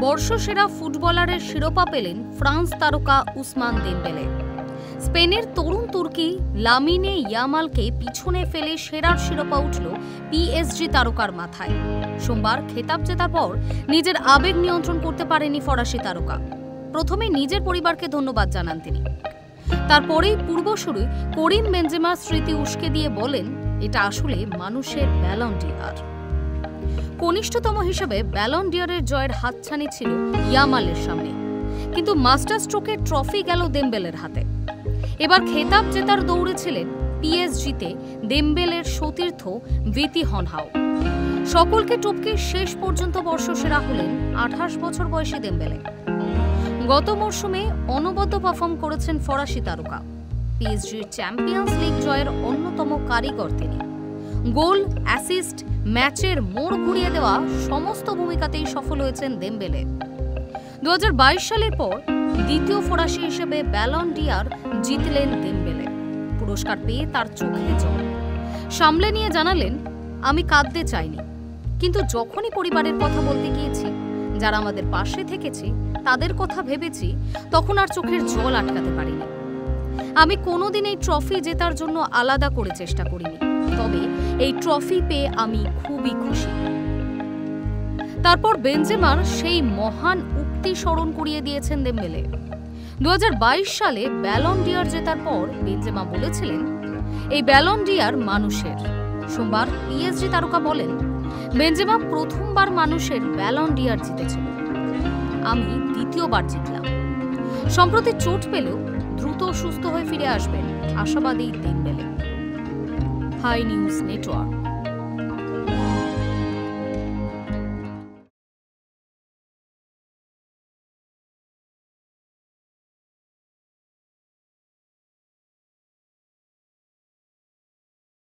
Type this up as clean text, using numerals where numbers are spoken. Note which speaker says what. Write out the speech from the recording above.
Speaker 1: বর্ষসেরা ফুটবলারের শিরোপা পেলেন ফ্রান্স তারকা উসমান দেমবেলে। স্পেনের তরুণ তুর্কি লামিনে ইয়ামালকে পিছনে ফেলে সেরার শিরোপা উঠল পিএসজি তারকার মাথায়। সোমবার খেতাব জেতার পর নিজের আবেগ নিয়ন্ত্রণ করতে পারেনি ফরাসি তারকা। প্রথমে নিজের পরিবারকে ধন্যবাদ জানান তিনি। তারপরেই পূর্বসূরি করিম বেনজেমার স্মৃতি উস্কে দিয়ে বলেন, এটা আসলে মানুষের ব্যালন ডি'অর। কনিষ্ঠতম হিসেবে ব্যালন ডি'অরের জয়ের হাতছানি ছিল ইয়ামালের সামনে, কিন্তু মাস্টার স্ট্রোকের ট্রফি গেল দেমবেলের হাতে। এবার খেতাব জেতার দৌড়ে ছিলেন পিএসজিতে দেমবেলের সতীর্থ ভিতি হনহাও। সকলকে টপকে শেষ পর্যন্ত বর্ষসেরা হলেন 28 বছর বয়সী দেমবেলে। গত মরশুমে অনবদ্য পারফর্ম করেছেন ফরাসি তারকা। পিএসজির চ্যাম্পিয়ন্স লিগ জয়ের অন্যতম কারিগর তিনি। গোল, অ্যাসিস্ট, ম্যাচের মোড় ঘুরিয়ে দেওয়া সমস্ত ভূমিকাতেই সফল হয়েছেন দেমবেলে। 2022 সালের পর দ্বিতীয় ফরাসি হিসেবে ব্যালন ডি'অর জিতলেন দেমবেলে। পুরস্কার পেয়ে তার চোখে জল সামলে নিয়ে জানালেন, আমি কাঁদতে চাইনি, কিন্তু যখনই পরিবারের কথা বলতে গিয়েছি, যারা আমাদের পাশে থেকেছে তাদের কথা ভেবেছি, তখন আর চোখের জল আটকাতে পারিনি। আমি কোনোদিন এই ট্রফি জেতার জন্য আলাদা করে চেষ্টা করিনি, তবে এই ট্রফি পেয়ে আমি খুবই খুশি। তারপর বেনজেমার সেই মহান উক্তি স্মরণ করিয়ে দিয়েছেন দেমবেলে। 2022 সালে ব্যালন ডি'অর জেতার পর বেনজেমা বলেছিলেন, এই ব্যালন ডি'অর মানুষের। সোমবার পিএসজি তারকা বলেন, বেনজেমা প্রথমবার মানুষের ব্যালন ডি'অর জিতেছিল, আমি দ্বিতীয়বার জিতলাম। সম্প্রতি চোট পেলেও দ্রুত সুস্থ হয়ে ফিরে আসবেন আশাবাদী দেমবেলে। High news network.